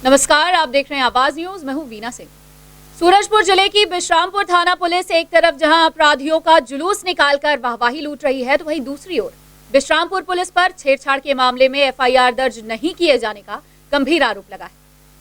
नमस्कार, आप देख रहे हैं आवाज न्यूज। मैं हूं वीना सिंह। सूरजपुर जिले की बिश्रामपुर थाना पुलिस एक तरफ जहां अपराधियों का जुलूस निकालकर वाहवाही लूट रही है, तो वहीं दूसरी ओर बिश्रामपुर पुलिस पर छेड़छाड़ के मामले में एफआईआर दर्ज नहीं किए जाने का गंभीर आरोप लगा है।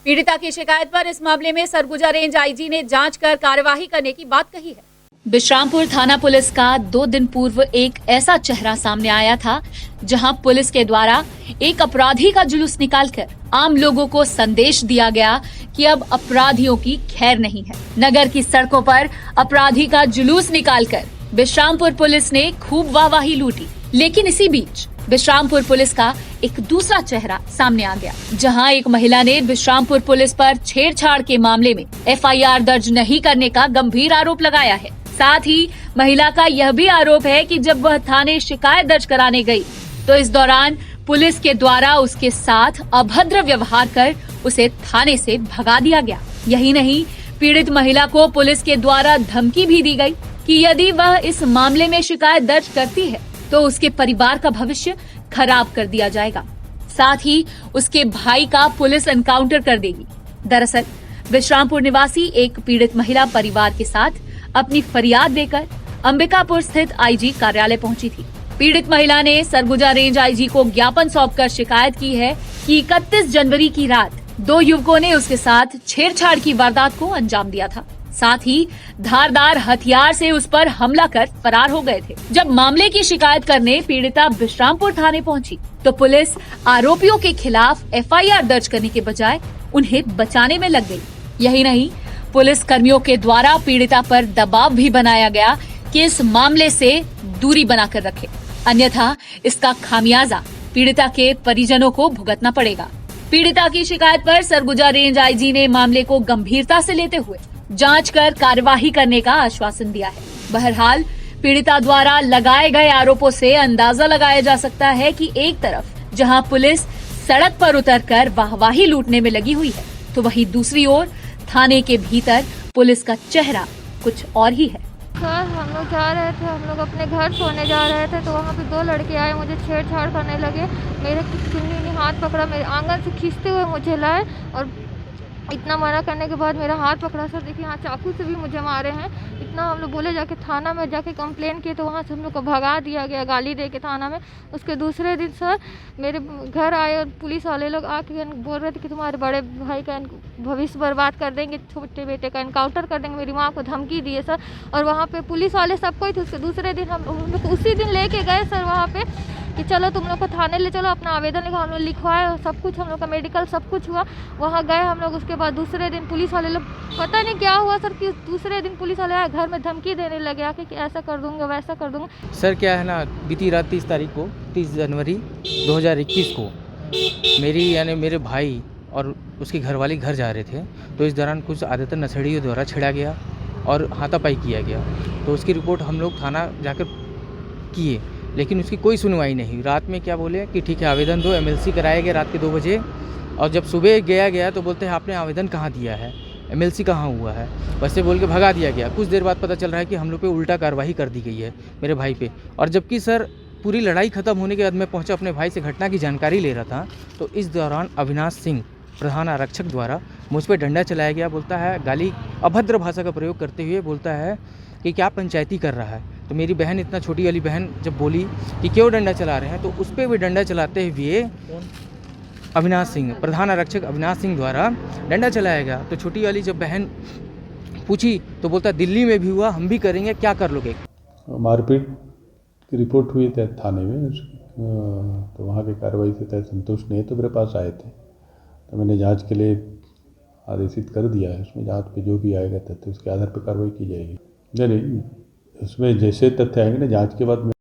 पीड़िता की शिकायत पर इस मामले में सरगुजा रेंज आईजी ने जांच कर कार्यवाही करने की बात कही है। बिश्रामपुर थाना पुलिस का 2 दिन पूर्व एक ऐसा चेहरा सामने आया था जहां पुलिस के द्वारा एक अपराधी का जुलूस निकालकर आम लोगों को संदेश दिया गया कि अब अपराधियों की खैर नहीं है। नगर की सड़कों पर अपराधी का जुलूस निकालकर बिश्रामपुर पुलिस ने खूब वाहवाही लूटी। लेकिन इसी बीच बिश्रामपुर पुलिस का एक दूसरा चेहरा सामने आ गया, जहां एक महिला ने बिश्रामपुर पुलिस पर छेड़छाड़ के मामले में एफआईआर दर्ज नहीं करने का गंभीर आरोप लगाया है। साथ ही महिला का यह भी आरोप है कि जब वह थाने शिकायत दर्ज कराने गई तो इस दौरान पुलिस के द्वारा उसके साथ अभद्र व्यवहार कर उसे थाने से भगा दिया गया। यही नहीं, पीड़ित महिला को पुलिस के द्वारा धमकी भी दी गई कि यदि वह इस मामले में शिकायत दर्ज करती है तो उसके परिवार का भविष्य खराब कर दिया जाएगा, साथ ही उसके भाई का पुलिस एनकाउंटर कर देगी। दरअसल बिश्रामपुर निवासी एक पीड़ित महिला परिवार के साथ अपनी फरियाद लेकर अंबिकापुर स्थित आईजी कार्यालय पहुंची थी। पीड़ित महिला ने सरगुजा रेंज आईजी को ज्ञापन सौंपकर शिकायत की है कि 31 जनवरी की रात 2 युवकों ने उसके साथ छेड़छाड़ की वारदात को अंजाम दिया था। साथ ही धारदार हथियार से उस पर हमला कर फरार हो गए थे। जब मामले की शिकायत करने पीड़िता बिश्रामपुर थाने पहुंची तो पुलिस आरोपियों के खिलाफ एफआईआर दर्ज करने के बजाय उन्हें बचाने में लग गई। यही नहीं, पुलिस कर्मियों के द्वारा पीड़िता पर दबाव भी बनाया गया कि इस मामले से दूरी बनाकर रखे, अन्यथा इसका खामियाजा पीड़िता के परिजनों को भुगतना पड़ेगा। पीड़िता की शिकायत पर सरगुजा रेंज आईजी ने मामले को गंभीरता से लेते हुए जांच कर कार्यवाही करने का आश्वासन दिया है। बहरहाल पीड़िता द्वारा लगाए गए आरोपों से अंदाजा लगाया जा सकता है कि एक तरफ जहां पुलिस सड़क पर उतरकर वाहवाही लूटने में लगी हुई है, तो वहीं दूसरी ओर थाने के भीतर पुलिस का चेहरा कुछ और ही है। सर, हम लोग जा रहे थे, हम लोग अपने घर सोने जा रहे थे तो वहाँ पे 2 लड़के आए, मुझे छेड़छाड़ करने लगे। मेरे चुन्नी ने हाथ पकड़ा, मेरे आंगन से खींचते हुए मुझे लाए और इतना मना करने के बाद मेरा हाथ पकड़ा। सर देखिए, यहाँ चाकू से भी मुझे मारे हैं। इतना हम लोग बोले जाके थाना में जाके कंप्लेन किए तो वहाँ से हम लोग को भगा दिया गया गाली दे के थाना में। उसके दूसरे दिन सर मेरे घर आए और पुलिस वाले लोग आके बोल रहे थे कि तुम्हारे बड़े भाई का भविष्य बर्बाद कर देंगे, छोटे बेटे का एनकाउंटर कर देंगे। मेरी माँ को धमकी दिए सर, और वहाँ पे पुलिस वाले सबको ही थे। उसके दूसरे दिन हम लोग उसी दिन लेके गए सर वहाँ पे कि चलो तुम लोग को थाने ले चलो, अपना आवेदन लिखा। हम लोग लिखवाए, सब कुछ हम लोग का मेडिकल सब कुछ हुआ। वहाँ गए हम लोग। उसके बाद दूसरे दिन पुलिस वाले लोग, पता नहीं क्या हुआ सर, कि दूसरे दिन पुलिस वाले आए, घर में धमकी देने लगे आके कि ऐसा कर दूंगा वैसा कर दूंगा। सर क्या है ना, बीती रात 30 तारीख को 30 जनवरी 2021 को मेरे भाई और उसकी घरवाली घर जा रहे थे, तो इस दौरान कुछ आदतन नशेड़ियों द्वारा छेड़ा गया और हाथापाई किया गया। तो उसकी रिपोर्ट हम लोग थाना जाकर किए, लेकिन उसकी कोई सुनवाई नहीं। रात में क्या बोले कि ठीक है आवेदन दो, एमएलसी कराया गया रात के 2 बजे, और जब सुबह गया तो बोलते हैं आपने आवेदन कहाँ दिया है, एमएलसी कहाँ हुआ है, वैसे बोल के भगा दिया गया। कुछ देर बाद पता चल रहा है कि हम लोग पे उल्टा कार्रवाई कर दी गई है मेरे भाई पे। और जबकि सर पूरी लड़ाई खत्म होने के बाद मैं पहुंचा अपने भाई से घटना की जानकारी ले रहा था, तो इस दौरान अविनाश सिंह प्रधान आरक्षक द्वारा मुझ पर डंडा चलाया गया। बोलता है, गाली अभद्र भाषा का प्रयोग करते हुए बोलता है कि क्या पंचायती कर रहा है। तो मेरी बहन, इतना छोटी वाली बहन जब बोली कि क्यों डंडा चला रहे हैं, तो उस पर भी डंडा चलाते हुए अविनाश सिंह, प्रधान आरक्षक अविनाश सिंह द्वारा डंडा चलाया गया। तो छोटी वाली जब बहन पूछी तो बोलता दिल्ली में भी हुआ, हम भी करेंगे, क्या कर लोगे। मारपीट की रिपोर्ट हुई थी थाने में, तो वहाँ की कार्रवाई से तय संतुष्ट नहीं, तो मेरे पास आए थे, तो मैंने जांच के लिए आदेशित कर दिया है। उसमें जांच पे जो भी आएगा तथ्य उसके आधार पर कार्रवाई की जाएगी। नहीं, उसमें जैसे तथ्य आएंगे ना जांच के बाद में।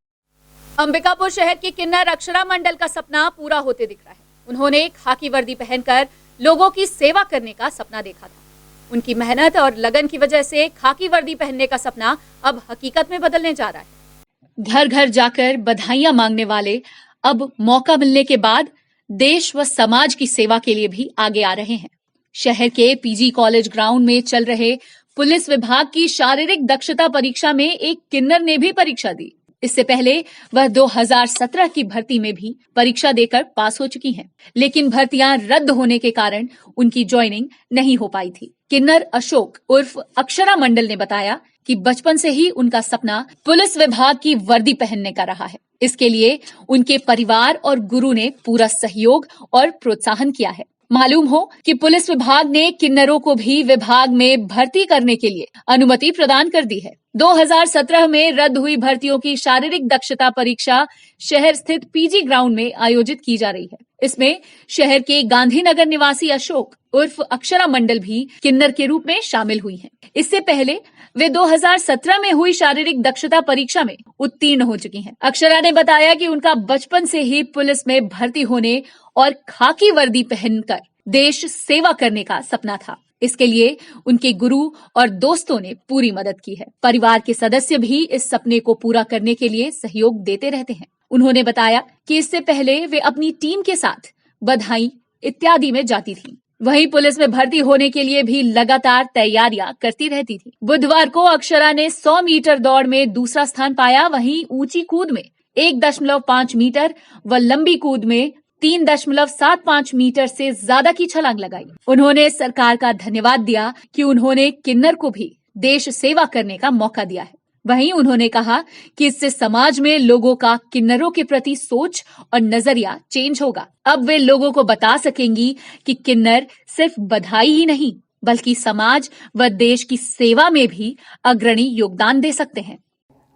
अंबिकापुर शहर की किन्नर अक्षरा मंडल का सपना पूरा होते दिख रहा है। उन्होंने खाकी वर्दी पहनकर लोगों की सेवा करने का सपना देखा था। उनकी मेहनत और लगन की वजह से खाकी वर्दी पहनने का सपना अब हकीकत में बदलने जा रहा है। घर घर जाकर बधाइयां मांगने वाले अब मौका मिलने के बाद देश व समाज की सेवा के लिए भी आगे आ रहे हैं। शहर के पीजी कॉलेज ग्राउंड में चल रहे पुलिस विभाग की शारीरिक दक्षता परीक्षा में एक किन्नर ने भी परीक्षा दी। इससे पहले वह 2017 की भर्ती में भी परीक्षा देकर पास हो चुकी हैं, लेकिन भर्तियां रद्द होने के कारण उनकी ज्वाइनिंग नहीं हो पाई थी। किन्नर अशोक उर्फ अक्षरा मंडल ने बताया कि बचपन से ही उनका सपना पुलिस विभाग की वर्दी पहनने का रहा है। इसके लिए उनके परिवार और गुरु ने पूरा सहयोग और प्रोत्साहन किया है। मालूम हो कि पुलिस विभाग ने किन्नरों को भी विभाग में भर्ती करने के लिए अनुमति प्रदान कर दी है। 2017 में रद्द हुई भर्तियों की शारीरिक दक्षता परीक्षा शहर स्थित पीजी ग्राउंड में आयोजित की जा रही है। इसमें शहर के गांधीनगर निवासी अशोक उर्फ अक्षरा मंडल भी किन्नर के रूप में शामिल हुई हैं। इससे पहले वे 2017 में हुई शारीरिक दक्षता परीक्षा में उत्तीर्ण हो चुकी हैं। अक्षरा ने बताया कि उनका बचपन से ही पुलिस में भर्ती होने और खाकी वर्दी पहनकर देश सेवा करने का सपना था। इसके लिए उनके गुरु और दोस्तों ने पूरी मदद की है। परिवार के सदस्य भी इस सपने को पूरा करने के लिए सहयोग देते रहते हैं। उन्होंने बताया कि इससे पहले वे अपनी टीम के साथ बधाई इत्यादि में जाती थी। वहीं पुलिस में भर्ती होने के लिए भी लगातार तैयारियां करती रहती थी। बुधवार को अक्षरा ने 100 मीटर दौड़ में दूसरा स्थान पाया। वहीं ऊंची कूद में 1.5 मीटर व लंबी कूद में 3.75 मीटर से ज्यादा की छलांग लगाई। उन्होंने सरकार का धन्यवाद दिया कि उन्होंने किन्नर को भी देश सेवा करने का मौका दिया है। वहीं उन्होंने कहा कि इससे समाज में लोगों का किन्नरों के प्रति सोच और नजरिया चेंज होगा। अब वे लोगों को बता सकेंगी कि किन्नर सिर्फ बधाई ही नहीं बल्कि समाज व देश की सेवा में भी अग्रणी योगदान दे सकते हैं।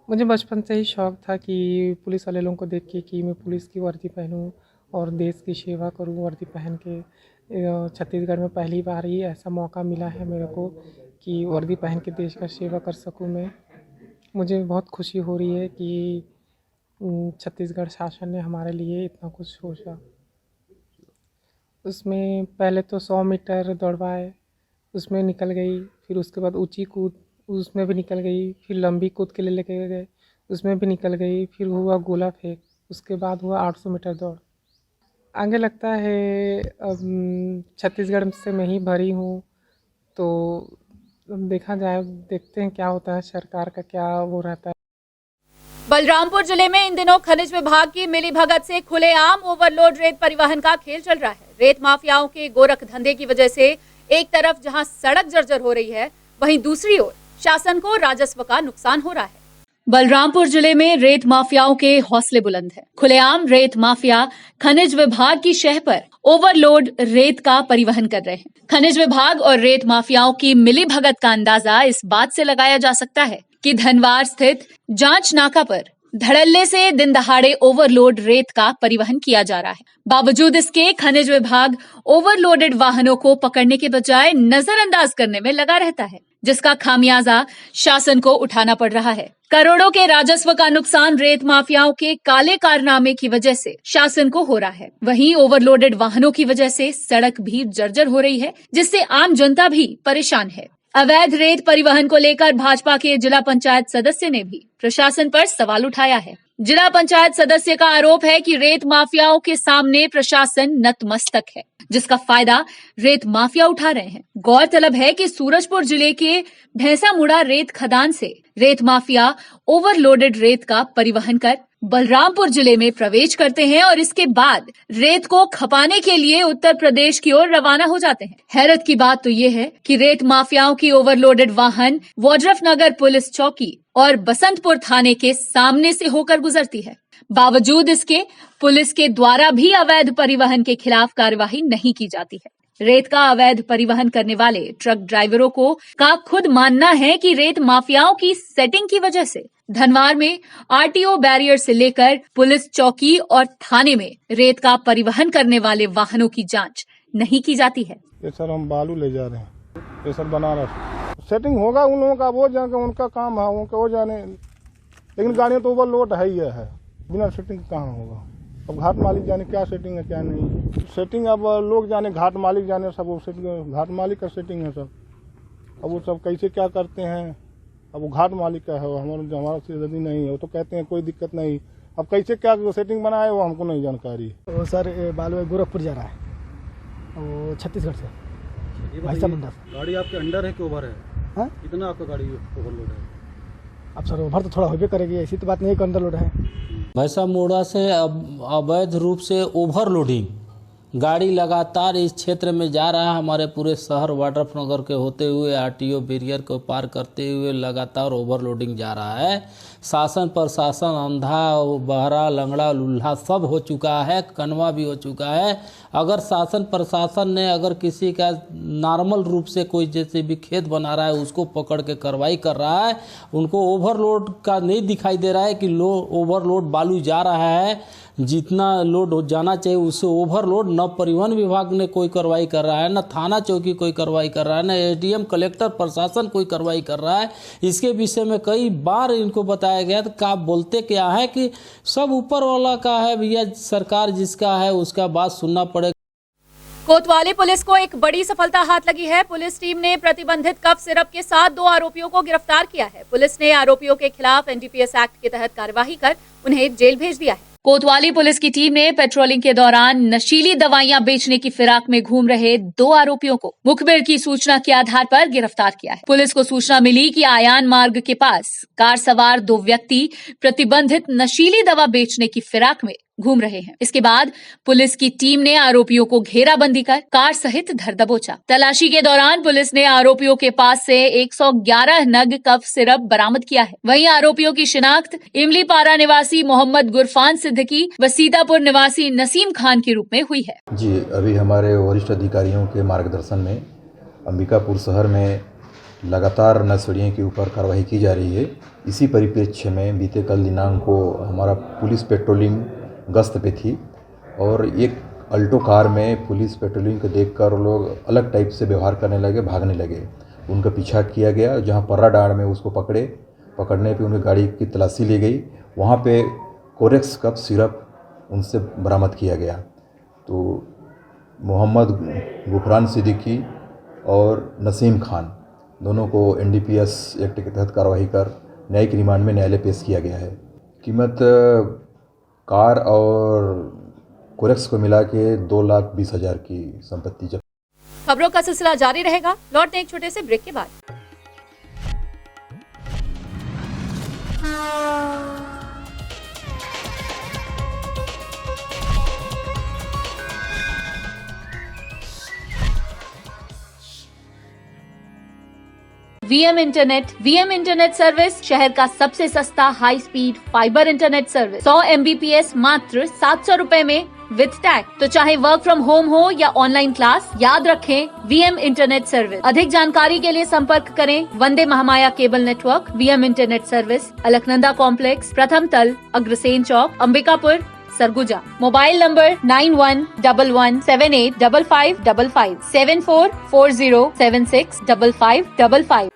मुझे बचपन से ही शौक था कि पुलिस वाले लोगों को देख के कि मैं पुलिस की वर्दी पहनूं और देश की सेवा करूं वर्दी पहन के। छत्तीसगढ़ में पहली बार ही ऐसा मौका मिला है मेरे को कि वर्दी पहन के देश का सेवा कर सकूं मैं। मुझे बहुत खुशी हो रही है कि छत्तीसगढ़ शासन ने हमारे लिए इतना कुछ सोचा। उसमें पहले तो 100 मीटर दौड़वाए, उसमें निकल गई। फिर उसके बाद ऊंची कूद, उसमें भी निकल गई। फिर लंबी कूद के लिए लेके गए, उसमें भी निकल गई। फिर हुआ गोला फेंक, उसके बाद हुआ 800 मीटर दौड़। आगे लगता है अब छत्तीसगढ़ से मैं ही भरी हूँ, तो देखा जाए, देखते हैं क्या होता है, सरकार का क्या वो रहता है। बलरामपुर जिले में इन दिनों खनिज विभाग की मिलीभगत से खुलेआम ओवरलोड रेत परिवहन का खेल चल रहा है। रेत माफियाओं के गोरख धंधे की वजह से एक तरफ जहां सड़क जर्जर हो रही है, वहीं दूसरी ओर शासन को राजस्व का नुकसान हो रहा है। बलरामपुर जिले में रेत माफियाओं के हौसले बुलंद है। खुलेआम रेत माफिया खनिज विभाग की शह पर ओवरलोड रेत का परिवहन कर रहे हैं। खनिज विभाग और रेत माफियाओं की मिलीभगत का अंदाजा इस बात से लगाया जा सकता है कि धनवार स्थित जांच नाका पर धड़ल्ले से दिन दहाड़े ओवरलोड रेत का परिवहन किया जा रहा है। बावजूद इसके खनिज विभाग ओवरलोडेड वाहनों को पकड़ने के बजाय नजरअंदाज करने में लगा रहता है, जिसका खामियाजा शासन को उठाना पड़ रहा है। करोड़ों के राजस्व का नुकसान रेत माफियाओं के काले कारनामे की वजह से शासन को हो रहा है। वहीं ओवरलोडेड वाहनों की वजह से सड़क भी जर्जर हो रही है, जिससे आम जनता भी परेशान है। अवैध रेत परिवहन को लेकर भाजपा के जिला पंचायत सदस्य ने भी प्रशासन पर सवाल उठाया है। जिला पंचायत सदस्य का आरोप है कि रेत माफियाओं के सामने प्रशासन नतमस्तक है, जिसका फायदा रेत माफिया उठा रहे हैं। गौरतलब है कि सूरजपुर जिले के भैंसामुड़ा रेत खदान से रेत माफिया ओवरलोडेड रेत का परिवहन कर बलरामपुर जिले में प्रवेश करते हैं और इसके बाद रेत को खपाने के लिए उत्तर प्रदेश की ओर रवाना हो जाते हैं। हैरत की बात तो ये है कि रेत माफियाओं की ओवरलोडेड वाहन वोड्रफनगर पुलिस चौकी और बसंतपुर थाने के सामने से होकर गुजरती है। बावजूद इसके पुलिस के द्वारा भी अवैध परिवहन के खिलाफ कार्यवाही नहीं की जाती है। रेत का अवैध परिवहन करने वाले ट्रक ड्राइवरों का खुद मानना है कि रेत माफियाओं की सेटिंग की वजह से धनवार में आरटीओ बैरियर से लेकर पुलिस चौकी और थाने में रेत का परिवहन करने वाले वाहनों की जांच नहीं की जाती है। ये सर हम बालू ले जा रहे हैं, ये सर बनारस। सेटिंग होगा उन लोगों का, वो जाने उनका काम है, उनका वो जाने, लेकिन गाड़ियाँ तो ओवरलोड है ही है, बिना सेटिंग कहाँ होगा। अब घाट मालिक जाने क्या सेटिंग है क्या नहीं। सेटिंग अब लोग जाने, घाट मालिक जाने, सब वो सेटिंग घाट मालिक का सेटिंग है सब। अब वो सब कैसे क्या करते हैं, अब वो घाट मालिक का है, हमारा से यदि नहीं है, वो तो कहते हैं कोई दिक्कत नहीं। अब कैसे क्या सेटिंग बनाए वो हमको नहीं जानकारी। वो सर बालू गोरखपुर जा रहा है, वो छत्तीसगढ़ से। गाड़ी आपके अंडर है कि ओवर है? हाँ? कितना आपका गाड़ी ओवरलोड है? अब सर ओवर तो थोड़ा होबे करेगी, ऐसी तो बात नहीं कि अंडर लोड है। भैंसा मोड़ा से अवैध रूप से ओवरलोडिंग गाड़ी लगातार इस क्षेत्र में जा रहा है। हमारे पूरे शहर वाड्रफनगर के होते हुए आरटीओ बैरियर को पार करते हुए लगातार ओवरलोडिंग जा रहा है। शासन प्रशासन अंधा बहरा लंगड़ा लुल्हा सब हो चुका है, कनवा भी हो चुका है। अगर शासन प्रशासन ने अगर किसी का नॉर्मल रूप से कोई जैसे भी खेत बना रहा है उसको पकड़ के कार्रवाई कर रहा है, उनको ओवरलोड का नहीं दिखाई दे रहा है कि ओवरलोड बालू जा रहा है, जितना लोड जाना चाहिए उससे ओवरलोड न परिवहन विभाग ने कोई कार्रवाई कर रहा है, न थाना चौकी कोई कार्रवाई कर रहा है, न एसडीएम कलेक्टर प्रशासन कोई कार्रवाई कर रहा है। इसके विषय में कई बार इनको बताया गया तो क्या बोलते क्या है कि सब ऊपर वाला का है भैया, सरकार जिसका है उसका बात सुनना पड़ेगा। कोतवाली पुलिस को एक बड़ी सफलता हाथ लगी है। पुलिस टीम ने प्रतिबंधित कफ सिरप के साथ 2 आरोपियों को गिरफ्तार किया है। पुलिस ने आरोपियों के खिलाफ एनडीपीएस एक्ट के तहत कार्यवाही कर उन्हें जेल भेज दिया है। कोतवाली पुलिस की टीम ने पेट्रोलिंग के दौरान नशीली दवाइयां बेचने की फिराक में घूम रहे 2 आरोपियों को मुखबिर की सूचना के आधार पर गिरफ्तार किया है। पुलिस को सूचना मिली कि आयान मार्ग के पास कार सवार 2 व्यक्ति प्रतिबंधित नशीली दवा बेचने की फिराक में घूम रहे हैं। इसके बाद पुलिस की टीम ने आरोपियों को घेराबंदी कर कार सहित धर दबोचा। तलाशी के दौरान पुलिस ने आरोपियों के पास से 111 नग कफ सिरप बरामद किया है। वहीं आरोपियों की शिनाख्त इमलीपारा निवासी मोहम्मद गुरफान सिद्दीकी व सीतापुर निवासी नसीम खान के रूप में हुई है। जी, अभी हमारे वरिष्ठ अधिकारियों के मार्गदर्शन में अंबिकापुर शहर में लगातार नशेड़ियों के ऊपर कार्रवाई की जा रही है। इसी परिप्रेक्ष्य में बीते कल दिनांक को हमारा पुलिस पेट्रोलिंग गश्त पे थी और एक अल्टो कार में पुलिस पेट्रोलिंग को देखकर लोग अलग टाइप से व्यवहार करने लगे, भागने लगे। उनका पीछा किया गया, जहां पर्रा डांड में उसको पकड़ने पे उनकी गाड़ी की तलाशी ली गई। वहां पे कोरेक्स कफ सिरप उनसे बरामद किया गया। तो मोहम्मद गुफरान सिद्दीकी और नसीम खान दोनों को एनडीपीएस एक्ट के तहत कार्रवाई कर न्यायिक रिमांड में न्यायालय पेश किया गया है। कीमत कार और कोरेक्स को मिला के 2,20,000 की संपत्ति जब्त। खबरों का सिलसिला जारी रहेगा। लौटते हैं एक छोटे से ब्रेक के बाद। वीएम इंटरनेट सर्विस शहर का सबसे सस्ता high speed fibre internet service 100 MBPS मात्र 700 रुपए में विद टैग। तो चाहे वर्क फ्रॉम होम हो या ऑनलाइन क्लास, याद रखें वीएम इंटरनेट सर्विस। अधिक जानकारी के लिए संपर्क करें Vande Mahamaya cable network. VM internet service, Alaknanda complex, प्रथम तल, Agrasen Chowk, Ambikapur, Surguja. Mobile number 9111785555 7440765555।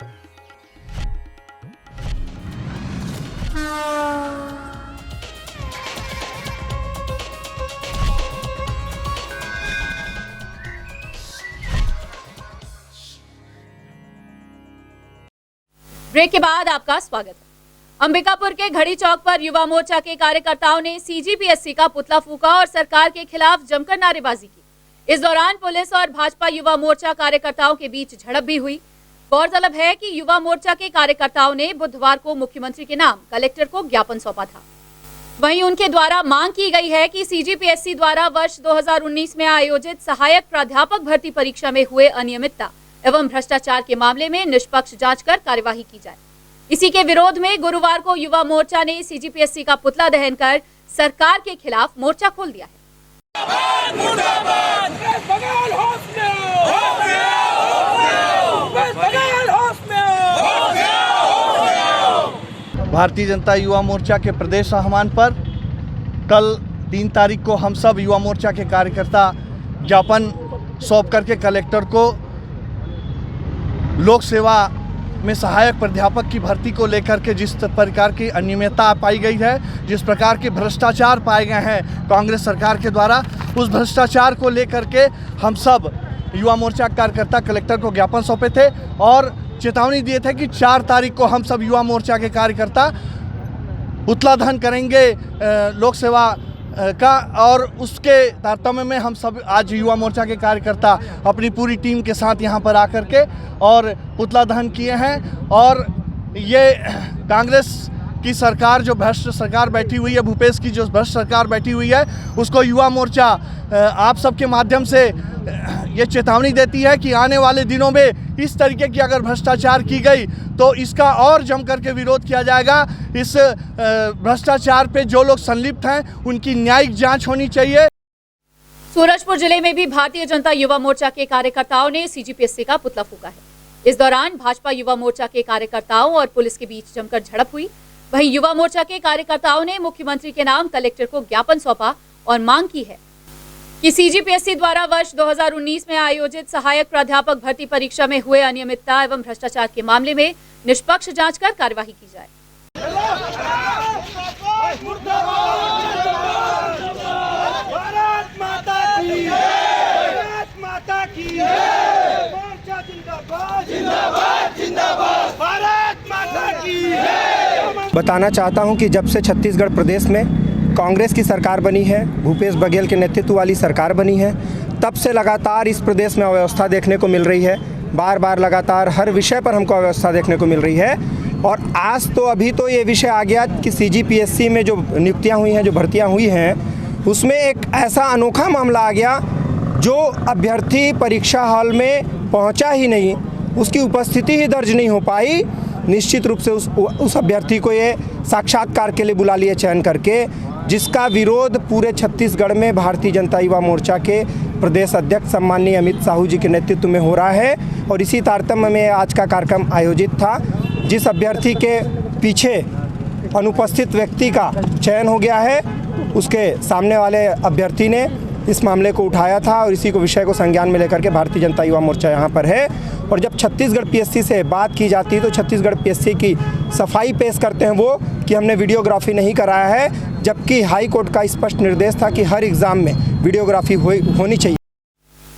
Break के बाद आपका स्वागत है। अंबिकापुर के घड़ी चौक पर युवा मोर्चा के कार्यकर्ताओं ने सीजीपीएससी का पुतला फूंका और सरकार के खिलाफ जमकर नारेबाजी की। इस दौरान पुलिस और भाजपा युवा मोर्चा कार्यकर्ताओं के बीच झड़प भी हुई। गौरतलब है कि युवा मोर्चा के कार्यकर्ताओं ने बुधवार को मुख्यमंत्री के नाम कलेक्टर को ज्ञापन सौंपा था। वहीं उनके द्वारा मांग की गई है कि सीजीपीएससी द्वारा वर्ष 2019 में आयोजित सहायक प्राध्यापक भर्ती परीक्षा में हुए अनियमितता एवं भ्रष्टाचार के मामले में निष्पक्ष जांच कर कार्यवाही की जाए। इसी के विरोध में गुरुवार को युवा मोर्चा ने सीजीपीएससी का पुतला दहन कर सरकार के खिलाफ मोर्चा खोल दिया है। भारतीय जनता युवा मोर्चा के प्रदेश आह्वान पर कल 3 तारीख को हम सब युवा मोर्चा के कार्यकर्ता ज्ञापन सौंप करके कलेक्टर को लोक सेवा में सहायक प्राध्यापक की भर्ती को लेकर के जिस प्रकार की अनियमितता पाई गई है, जिस प्रकार के भ्रष्टाचार पाए गए हैं कांग्रेस सरकार के द्वारा, उस भ्रष्टाचार को लेकर के हम सब युवा मोर्चा कार्यकर्ता कलेक्टर को ज्ञापन सौंपे थे और चेतावनी दिए थे कि 4 तारीख को हम सब युवा मोर्चा के कार्यकर्ता पुतला दहन करेंगे लोक सेवा का। और उसके तारतम्य में हम सब आज युवा मोर्चा के कार्यकर्ता अपनी पूरी टीम के साथ यहाँ पर आकर के और पुतला दहन किए हैं और ये कांग्रेस की सरकार जो भ्रष्ट सरकार बैठी हुई है, भूपेश की जो भ्रष्ट सरकार बैठी हुई है, उसको युवा मोर्चा आप सबके माध्यम से ये चेतावनी देती है कि आने वाले दिनों में इस तरीके की अगर भ्रष्टाचार की गई तो इसका और जम करके विरोध किया जाएगा। इस भ्रष्टाचार पे जो लोग संलिप्त हैं उनकी न्यायिक जांच होनी चाहिए। सूरजपुर जिले में भी भारतीय जनता युवा मोर्चा के कार्यकर्ताओं ने सीजीपीएससी का पुतला फूंका है। इस दौरान भाजपा युवा मोर्चा के कार्यकर्ताओं और पुलिस के बीच जमकर झड़प हुई। वहीं युवा मोर्चा के कार्यकर्ताओं ने मुख्यमंत्री के नाम कलेक्टर को ज्ञापन सौंपा और मांग की है कि सीजीपीएससी द्वारा वर्ष 2019 में आयोजित सहायक प्राध्यापक भर्ती परीक्षा में हुए अनियमितता एवं भ्रष्टाचार के मामले में निष्पक्ष जांच कर कार्यवाही की जाए। बताना चाहता हूं कि जब से छत्तीसगढ़ प्रदेश में कांग्रेस की सरकार बनी है, भूपेश बघेल के नेतृत्व वाली सरकार बनी है, तब से लगातार इस प्रदेश में अव्यवस्था देखने को मिल रही है। बार बार लगातार हर विषय पर हमको अव्यवस्था देखने को मिल रही है। और आज तो अभी तो ये विषय आ गया कि सीजीपीएससी में जो नियुक्तियां हुई हैं, जो भर्तियां हुई हैं, उसमें एक ऐसा अनोखा मामला आ गया जो अभ्यर्थी परीक्षा हॉल में पहुंचा ही नहीं, उसकी उपस्थिति ही दर्ज नहीं हो पाई। निश्चित रूप से उस अभ्यर्थी को ये साक्षात्कार के लिए बुला लिए चयन करके, जिसका विरोध पूरे छत्तीसगढ़ में भारतीय जनता युवा मोर्चा के प्रदेश अध्यक्ष सम्माननीय अमित साहू जी के नेतृत्व में हो रहा है। और इसी तारतम्य में आज का कार्यक्रम आयोजित था। जिस अभ्यर्थी के पीछे अनुपस्थित व्यक्ति का चयन हो गया है, उसके सामने वाले अभ्यर्थी ने इस मामले को उठाया था और इसी को विषय को संज्ञान में लेकर के भारतीय जनता युवा मोर्चा यहाँ पर है। और जब छत्तीसगढ़ पीएससी से बात की जाती है तो छत्तीसगढ़ पीएससी की सफाई पेश करते हैं वो कि हमने वीडियोग्राफी नहीं कराया है, जबकि हाई कोर्ट का स्पष्ट निर्देश था कि हर एग्जाम में वीडियोग्राफी होनी चाहिए।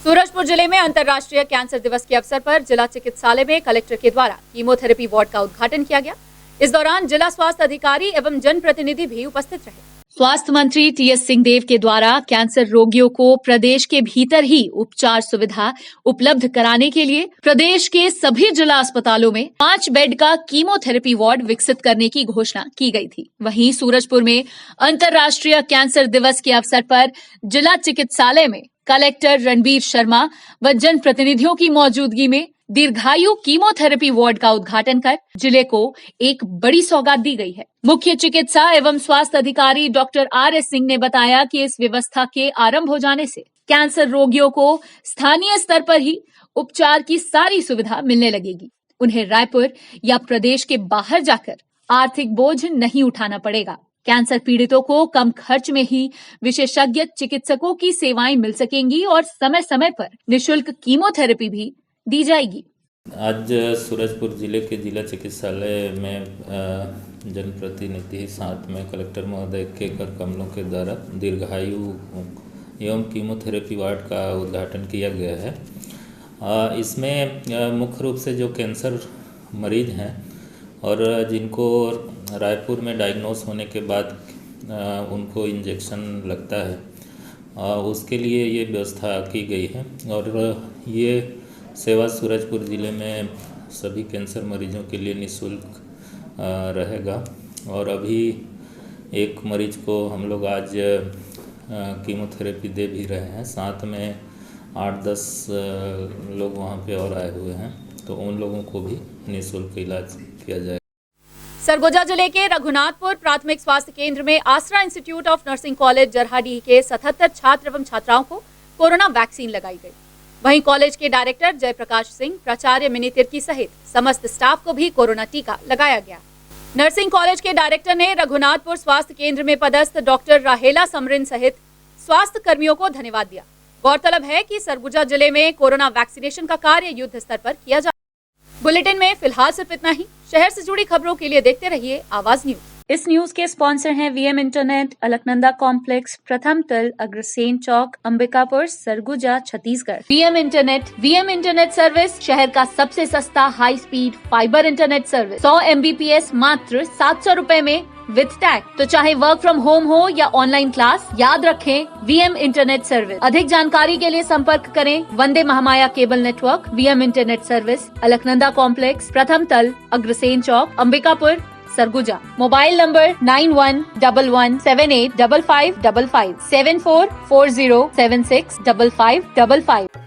सूरजपुर जिले में अंतर्राष्ट्रीय कैंसर दिवस के अवसर पर जिला चिकित्सालय में कलेक्टर के द्वारा कीमोथेरेपी वार्ड का उद्घाटन किया गया। इस दौरान जिला स्वास्थ्य अधिकारी एवं जनप्रतिनिधि भी उपस्थित रहे। स्वास्थ्य मंत्री टीएस सिंहदेव के द्वारा कैंसर रोगियों को प्रदेश के भीतर ही उपचार सुविधा उपलब्ध कराने के लिए प्रदेश के सभी जिला अस्पतालों में 5 बेड का कीमोथेरेपी वार्ड विकसित करने की घोषणा की गई थी। वहीं सूरजपुर में अंतर्राष्ट्रीय कैंसर दिवस के अवसर पर जिला चिकित्सालय में कलेक्टर रणबीर शर्मा व जनप्रतिनिधियों की मौजूदगी में दीर्घायु कीमोथेरेपी वार्ड का उद्घाटन कर जिले को एक बड़ी सौगात दी गई है। मुख्य चिकित्सा एवं स्वास्थ्य अधिकारी डॉक्टर आर.एस. सिंह ने बताया कि इस व्यवस्था के आरंभ हो जाने से कैंसर रोगियों को स्थानीय स्तर पर ही उपचार की सारी सुविधा मिलने लगेगी। उन्हें रायपुर या प्रदेश के बाहर जाकर आर्थिक बोझ नहीं उठाना पड़ेगा। कैंसर पीड़ितों को कम खर्च में ही विशेषज्ञ चिकित्सकों की सेवाएं मिल सकेंगी और समय समय पर निःशुल्क कीमोथेरेपी भी दी जाएगी। आज सूरजपुर जिले के जिला चिकित्सालय में जनप्रतिनिधि साथ में कलेक्टर महोदय के कर कमलों के द्वारा दीर्घायु एवं कीमोथेरेपी वार्ड का उद्घाटन किया गया है। इसमें मुख्य रूप से जो कैंसर मरीज हैं और जिनको रायपुर में डायग्नोस होने के बाद उनको इंजेक्शन लगता है, उसके लिए ये व्यवस्था की गई है। और ये सेवा सूरजपुर ज़िले में सभी कैंसर मरीजों के लिए निःशुल्क रहेगा। और अभी एक मरीज को हम लोग आज कीमोथेरेपी दे भी रहे हैं। साथ में 8-10 लोग वहाँ पे और आए हुए हैं, तो उन लोगों को भी निःशुल्क इलाज किया जाएगा। सरगुजा जिले के रघुनाथपुर प्राथमिक स्वास्थ्य केंद्र में आसरा इंस्टीट्यूट ऑफ नर्सिंग कॉलेज जरहाडीह के 77 छात्र एवं छात्राओं को कोरोना वैक्सीन लगाई गई। वहीं कॉलेज के डायरेक्टर जयप्रकाश सिंह, प्राचार्य मिनी तिर्की सहित समस्त स्टाफ को भी कोरोना टीका लगाया गया। नर्सिंग कॉलेज के डायरेक्टर ने रघुनाथपुर स्वास्थ्य केंद्र में पदस्थ डॉक्टर राहेला समरिन सहित स्वास्थ्य कर्मियों को धन्यवाद दिया। गौरतलब है कि सरगुजा जिले में कोरोना वैक्सीनेशन का कार्य युद्ध स्तर पर किया जा रहा है। बुलेटिन में फिलहाल सिर्फ इतना ही। शहर से जुड़ी खबरों के लिए देखते रहिए आवाज न्यूज। इस न्यूज के स्पॉन्सर हैं वीएम इंटरनेट, अलकनंदा कॉम्प्लेक्स, प्रथम तल, Agrasen Chowk, Ambikapur, Surguja, Chhattisgarh. VM internet service शहर का सबसे सस्ता high speed fibre internet service. 100 MBPS मात्र 700 रुपए में विद टैग। तो चाहे वर्क फ्रॉम होम हो या ऑनलाइन क्लास, याद रखें VM इंटरनेट सर्विस। अधिक जानकारी के लिए संपर्क करें Vande Mahamaya cable network, VM internet service, Alaknanda complex, प्रथम तल, अग्रसेन चौक, अंबिकापुर, सरगुजा। Mobile number 9111785555 7440765555।